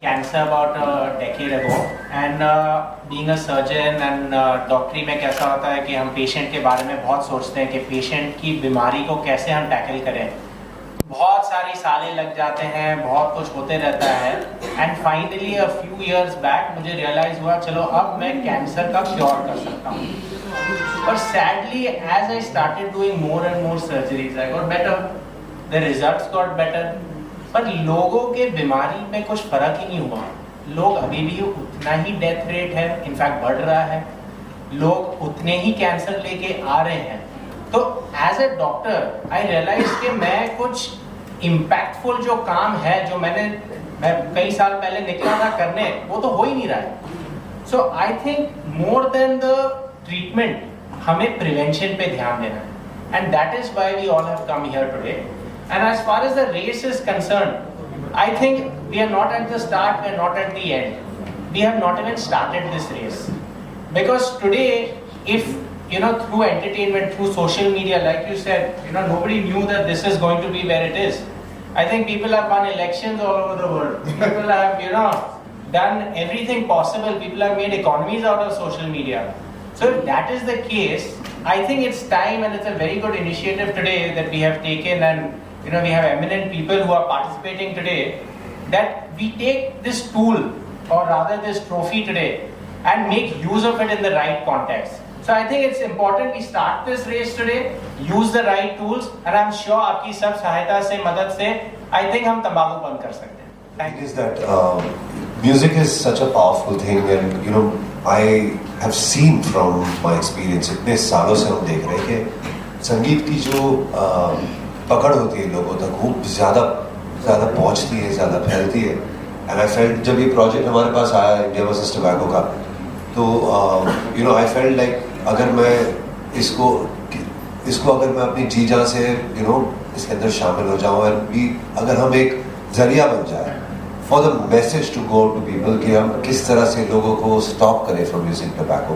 cancer about a decade ago, and being a surgeon and डॉक्टरी में कैसा होता है कि हम पेशेंट के बारे में बहुत सोचते हैं कि पेशेंट की बीमारी को कैसे हम टैकल करें। बहुत सारी सालें लग जाते हैं, बहुत कुछ होते रहता है, and finally a few years back मुझे रियलाइज हुआ चलो अब मैं कैंसर का क्योर कर सकता हूँ। पर sadly as I started doing more and more surgeries I got better, the results got better, पर लोगों के बीमारी में कुछ फर्क ही नहीं हुआ। लोग अभी भी उतना ही डेथ रेट है, इनफैक्ट बढ़ रहा है, लोग उतने ही कैंसर लेके आ रहे हैं। तो as a doctor I realise कि मैं कुछ इम्पैक्टफुल जो काम है जो मैं कई साल पहले निकला था करने, वो तो हो ही नहीं रहा है। So I think more than the treatment हमें प्रिवेंशन पे ध्यान देना है, and that is why we all have come here today. And as far as the race is concerned, I think we are not at the start, we are not at the end. We have not even started this race. Because today, if through entertainment, through social media, like you said, nobody knew that this is going to be where it is. I think people have won elections all over the world. People have, done everything possible. People have made economies out of social media. So if that is the case, I think it's time, and it's a very good initiative today that we have taken, and we have eminent people who are participating today, that we take this tool, or rather this trophy today, and make use of it in the right context. So I think it's important we start this race today, use the right tools, and I'm sure आपकी सब सहायता से, मदद से, I think हम तंबाकू बंद कर सकते हैं। Thank you. Is that music is such a powerful thing, and I have seen from my experience, इतने सालों से हम देख रहे हैं कि संगीत की जो पकड़ होती है लोगों तक, वो ज़्यादा पहुंचती है, ज़्यादा फैलती है। एंड आई फेल्ट, जब ये प्रोजेक्ट हमारे पास आया इंडिया वर्सेस टोबैको का, तो आई फेल्ट लाइक अगर मैं इसको अगर मैं अपनी जी जान से इसके अंदर शामिल हो जाऊँ, और भी अगर हम एक जरिया बन जाए for the message to go to people कि हम किस तरह से लोगों को स्टॉप करें फ्रॉम यूजिंग टोबैको,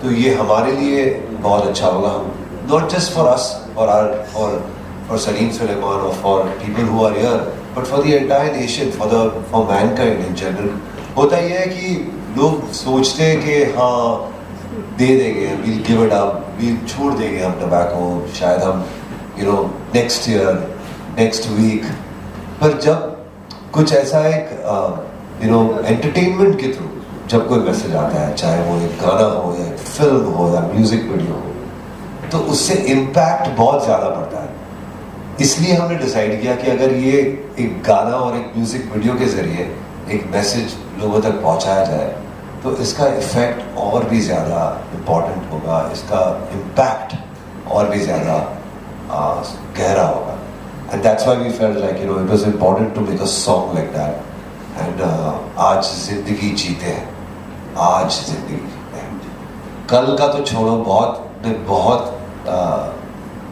तो ये हमारे लिए बहुत अच्छा होगा। Not just for us for Salim Sulaiman or for people who are here, but for the entire nation, for mankind in general. होता ये है कि लोग सोचते हैं कि हाँ दे देंगे, we'll give it up, we'll छोड़ देंगे हम टोबैको, शायद हम next year, next week, पर जब कुछ ऐसा एक entertainment के थ्रू जब कोई मैसेज आता है, चाहे वो एक गाना हो या फिल्म हो या म्यूजिक वीडियो हो, तो उससे इम्पैक्ट बहुत ज़्यादा पड़ता है। इसलिए हमने डिसाइड किया कि अगर ये एक गाना और एक म्यूजिक वीडियो के जरिए एक मैसेज लोगों तक पहुंचाया जाए, तो इसका इफेक्ट और भी ज़्यादा इम्पॉर्टेंट होगा, इसका इम्पैक्ट और भी ज़्यादा गहरा होगा। And that's why we felt like it was important to make a song like that. And आज जिंदगी जीते हैं, आज जिंदगी जीते हैं, कल का तो छोड़ो, बहुत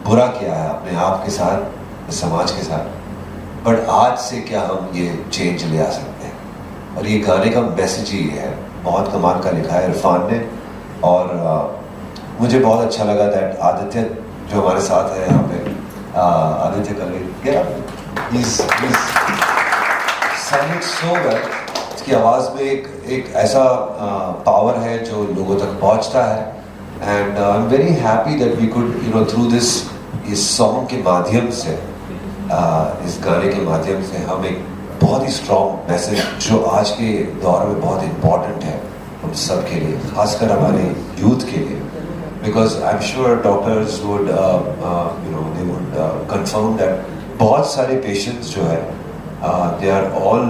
बुरा किया है अपने आप के साथ, समाज के साथ, बट आज से क्या हम ये चेंज ले आ सकते हैं। और ये गाने का मैसेज ही है, बहुत कमाल का लिखा है इरफान ने, और मुझे बहुत अच्छा लगा दैट आदित्य जो हमारे साथ है यहाँ पे, आदित्य कल सो वेल, इसकी आवाज़ में एक ऐसा पावर है जो लोगों तक पहुँचता है। And I am very happy that we could through this, इस सॉन्ग के माध्यम से, इस गाने के माध्यम से हम एक बहुत ही स्ट्रॉन्ग मैसेज जो आज के दौर में बहुत इम्पॉर्टेंट है हम सब के लिए, खासकर हमारे यूथ के लिए, because I am sure doctors would they would confirm that बहुत सारे पेशेंट्स जो है they are all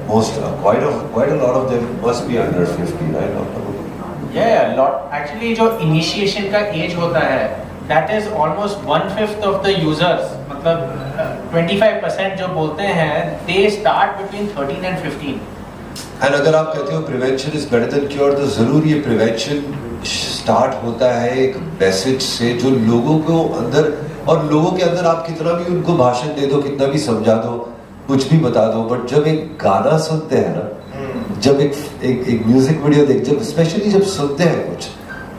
most quite a lot of them must be under 50, right doctor? Yeah, lot actually जो इनिशिएशन का एज होता है that is almost 1/5 of the users, मतलब 25% जो बोलते हैं they start between 13 and 15. And अगर आप कहते हो prevention is better than cure, तो जरूर ये प्रिवेंशन स्टार्ट होता है एक मैसेज से जो लोगों को अंदर, और लोगों के अंदर आप कितना भी उनको भाषण दे दो, कितना भी समझा दो, कुछ भी बता दो, बट जब एक गाना सुनते हैं ना, जब एक म्यूजिक वीडियो देख, जब स्पेशली जब सुनते हैं कुछ,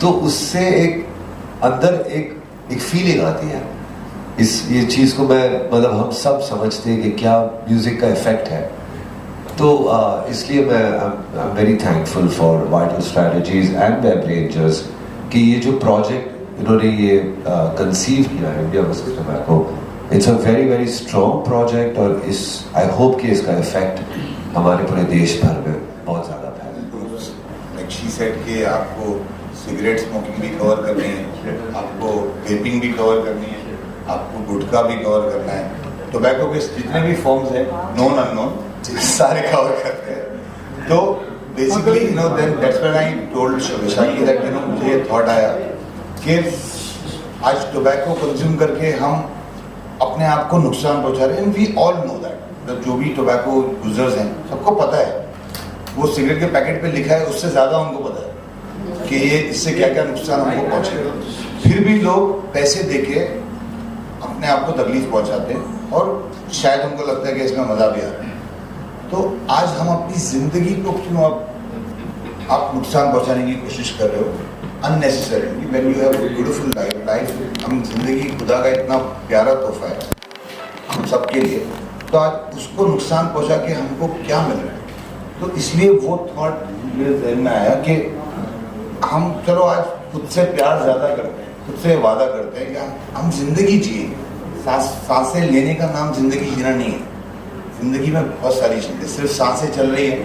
तो उससे एक अंदर एक फीलिंग आती है। ये चीज को मैं मतलब हम सब समझते हैं कि क्या म्यूजिक का इफेक्ट है। तो इसलिए मैं आई am very thankful for vital strategies and web rangers कि ये जो प्रोजेक्ट इन्होंने ये कंसीव किया है India versus tobacco, it's a very very strong project और इस आई होप कि इसका इफेक्ट हमारे पूरे देश भर में बहुत ज़्यादा फैले। लाइक शी सेड कि आपको सिगरेट स्मोकिंग भी कवर करनी है, आपको वेपिंग भी कवर करनी है, आपको गुटखा भी कवर करना है, टोबैको के जितने भी फॉर्म्स हैं नॉन अननोन सारे कवर करते हैं। तो basically you know then that's when I told Vishakhi that you know मुझे ये थॉट आया कि आज टोबैको कंज्यूम करके हम अपने आप को नुकसान पहुंचा रहे हैं। And we all know that, जो भी टोबैको यूजर्स हैं सबको पता है, वो सिगरेट के पैकेट पे लिखा है उससे ज़्यादा उनको पता है कि ये इससे क्या क्या नुकसान हमको पहुंचेगा। फिर भी लोग पैसे देके अपने आप को तकलीफ पहुंचाते हैं और शायद उनको लगता है कि इसमें मज़ा भी आ रहा है। तो आज हम अपनी ज़िंदगी को क्यों आप नुकसान पहुंचाने की कोशिश कर रहे हो unnecessarily, when you have a beautiful life. हम जिंदगी खुदा का इतना प्यारा तोहफा है हम सबके लिए, तो आज उसको नुकसान पहुंचा के हमको क्या मिल रहा है। तो इसलिए वो थॉट मेरे जहन में आया कि हम चलो आज खुद से प्यार ज़्यादा करते हैं, खुद से वादा करते हैं कि हम जिंदगी जिएंगे। सांसें लेने का नाम जिंदगी जीना नहीं है। जिंदगी में बहुत सारी चीज़ें, सिर्फ सांसें चल रही हैं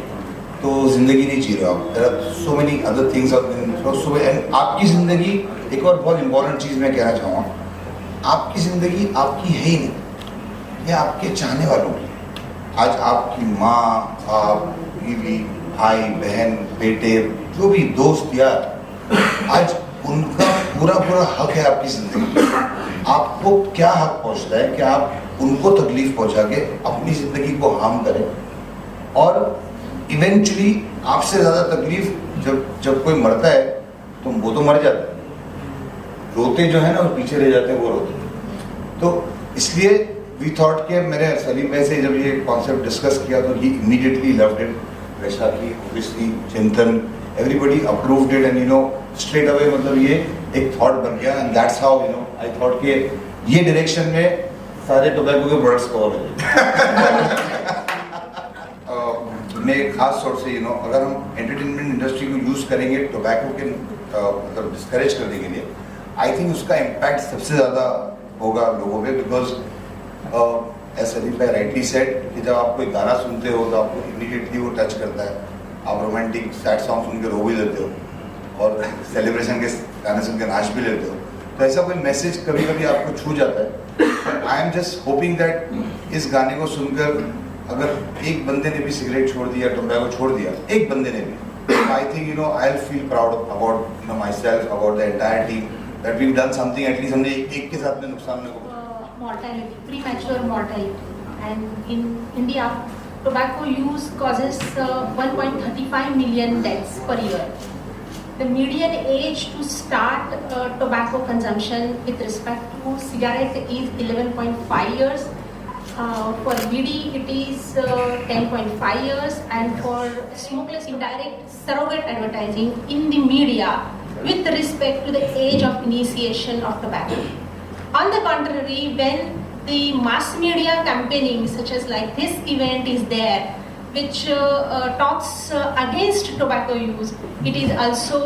तो जिंदगी नहीं जी रहे आप। There are so many other things and आपकी ज़िंदगी, एक और बहुत इंपॉर्टेंट चीज़ मैं कहना चाहूँगा, आपकी ज़िंदगी आपकी है ही नहीं, ये आपके चाहने वालों की। आज आपकी माँ, बाप, बीवी, भाई, बहन, बेटे, जो भी दोस्त यार, आज उनका पूरा हक है आपकी ज़िंदगी। आपको क्या हक पहुँचता है कि आप उनको तकलीफ पहुँचा के अपनी ज़िंदगी को हार्म करें, और इवेंचुअली आपसे ज़्यादा तकलीफ जब कोई मरता है तो वो तो मर जाता है, रोते जो है ना वो पीछे रह जाते हैं, वो रोते। तो इसलिए वी थॉट के मेरे सलीम भाई से जब ये कॉन्सेप्ट डिस्कस किया तो he immediately loved it. Vaishakhi, obviously Chintan, everybody approved it and you know straight away मतलब ये एक थॉट बन गया। And that's how you know I thought के ये डायरेक्शन में सारे टोबैको के प्रोडक्ट्स कवर हो मैं खास तौर से यू नो अगर हम एंटरटेनमेंट इंडस्ट्री को यूज़ करेंगे टोबैको के मतलब डिस्करेज करने के लिए, आई थिंक उसका इम्पैक्ट सबसे ज़्यादा होगा लोगों पे। बिकॉज एज सलीम भाई राइटली सेड कि जब आप कोई गाना सुनते हो तो आपको इमीडिएटली वो टच करता है, आप रोमांटिक सैड सॉन्ग सुन के रो भी लेते हो और सेलिब्रेशन के गाने सुन के नाच भी लेते हो। तो ऐसा कोई मैसेज कभी कभी आपको छू जाता है। I am just hoping that इस गाने को सुनकर अगर एक बंदे ने भी सिगरेट छोड़ दिया, टोबैको छोड़ दिया, एक बंदे ने भी, I think you know I will feel proud about you know myself, about the entire team that we done something. At least हमने एक के साथ में नुकसान में mortality, premature mortality, and in India, tobacco use causes 1.35 million deaths per year. The median age to start tobacco consumption with respect to cigarette is 11.5 years. For BD it is 10.5 years, and for smokeless indirect surrogate advertising in the media with respect to the age of initiation of tobacco. On the contrary, when the mass media campaigning such as like this event is there, which talks against tobacco use, it is also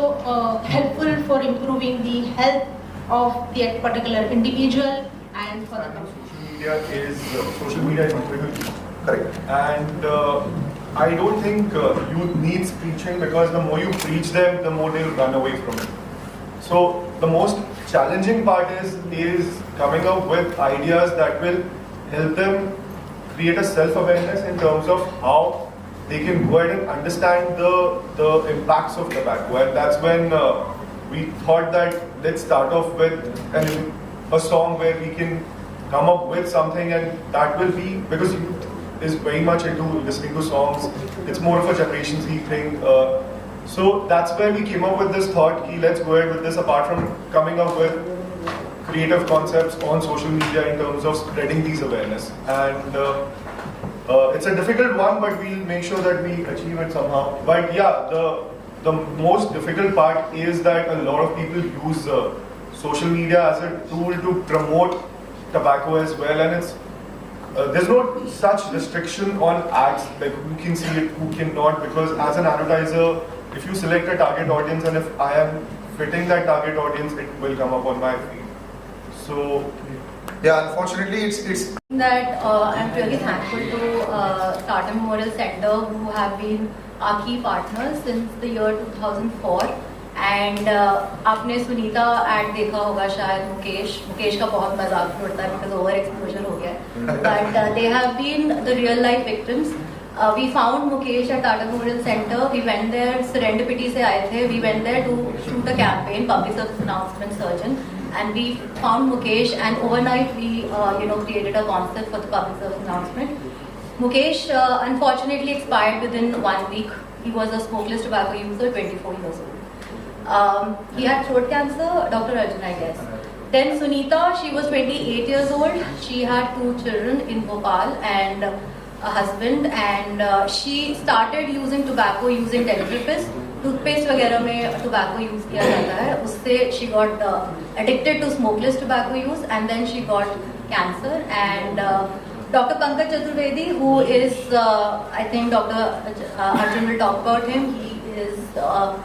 helpful for improving the health of that particular individual and for the community. Social media is critical. correct. And I don't think youth needs preaching, because the more you preach them, the more they'll run away from it. So the most challenging part is coming up with ideas that will help them create a self-awareness in terms of how they can go ahead and understand the impacts of tobacco. And that's when we thought that let's start off with a song where we can come up with something, and that will be, because youth is very much into listening to songs, it's more of a Generation Z thing. So that's where we came up with this thought, let's go ahead with this, apart from coming up with creative concepts on social media in terms of spreading these awareness. And it's a difficult one, but we'll make sure that we achieve it somehow. But yeah, the most difficult part is that a lot of people use social media as a tool to promote tobacco as well, and it's there's no such restriction on ads, like who can see it, who cannot, because as an advertiser, if you select a target audience and if I am fitting that target audience, it will come up on my feed. So, Yeah, unfortunately, it's that I'm really thankful to Tata Memorial Center, who have been our key partners since the year 2004. And आपने Sunita add देखा होगा शायद मुकेश का बहुत मजाक उड़ता है because over exposure हो गया है. But they have been the real life victims. We found Mukesh at Tata Memorial Center. We went there, serendipity से आए थे. We went there to shoot a campaign, public service announcement surgeon, and we found Mukesh. And overnight we, created a concept for the public service announcement. Mukesh unfortunately expired within 1 week. He was a smokeless tobacco user, 24 years old. He had throat cancer, Dr. Arjun, I guess. Then Sunita, she was 28 years old. She had 2 children in Bhopal and a husband, and she started using tobacco using Telegrapis. Toothpaste वगैरह में tobacco use किया जाता है. उससे she got addicted to smokeless tobacco use, and then she got cancer. And Dr. Pankaj Chaturvedi, who is, I think Dr. Arjun will talk about him. He is the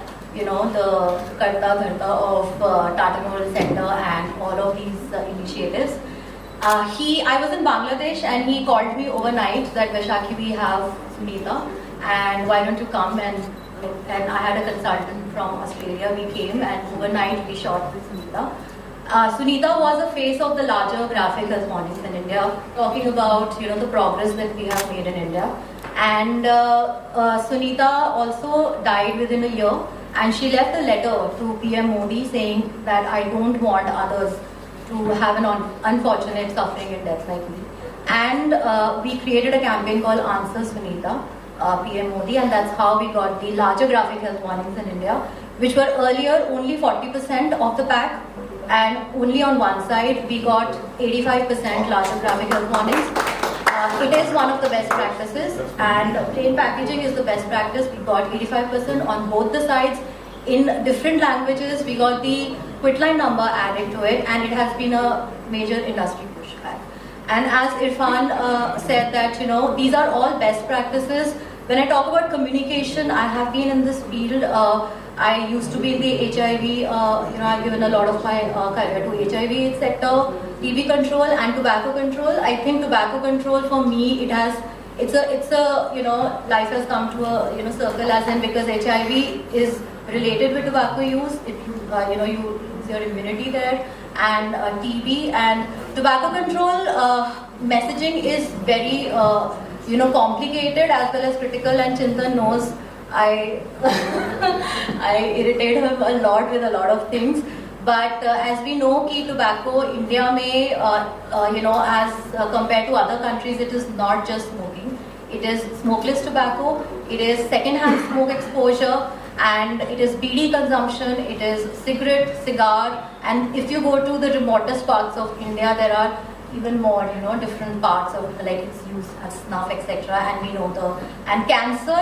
karta dharta of Tata Memorial Center and all of these initiatives. I was in Bangladesh and he called me overnight that Vaishakhi, we have Sunita and why don't you come, and I had a consultant from Australia. We came and overnight we shot with Sunita. Sunita was the face of the larger graphic health warnings in India, talking about the progress that we have made in India. And Sunita also died within a year, and she left a letter to PM Modi saying that I don't want others to have an unfortunate suffering and death like me. And we created a campaign called Answer Sunita, PM Modi, and that's how we got the larger graphic health warnings in India, which were earlier only 40% of the pack, and only on one side we got 85% larger graphic health warnings. It is one of the best practices, and plain packaging is the best practice. We got 85% on both the sides. In different languages, we got the quitline number added to it, and it has been a major industry pushback. And as Irfan said that, these are all best practices. When I talk about communication, I have been in this field. I used to be in the HIV, I've given a lot of my career to HIV sector, TB control and tobacco control. I think tobacco control for me, it's a life has come to a circle, as in because HIV is related with tobacco use. You lose your immunity there, and TB and tobacco control messaging is very complicated as well as critical, and Chintan knows I irritate him a lot with a lot of things. But as we know, tobacco India may, as compared to other countries, it is not just smoking. It is smokeless tobacco, it is second-hand smoke exposure, and it is BD consumption, it is cigarette, cigar, and if you go to the remotest parts of India, there are even more, different parts of like it's used as snuff, etc. And we know and cancer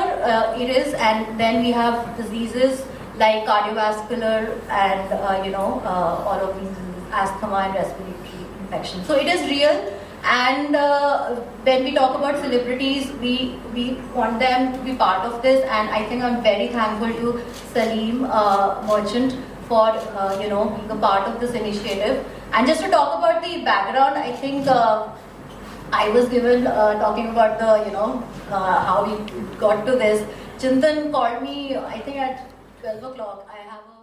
it is, and then we have diseases like cardiovascular and all of these diseases, asthma and respiratory infection. So it is real. And when we talk about celebrities, we want them to be part of this, and I think I'm very thankful to Salim Merchant for being a part of this initiative. And just to talk about the background, I think I was given talking about the how we got to this. Chintan called me, I think at 12 o'clock. I have a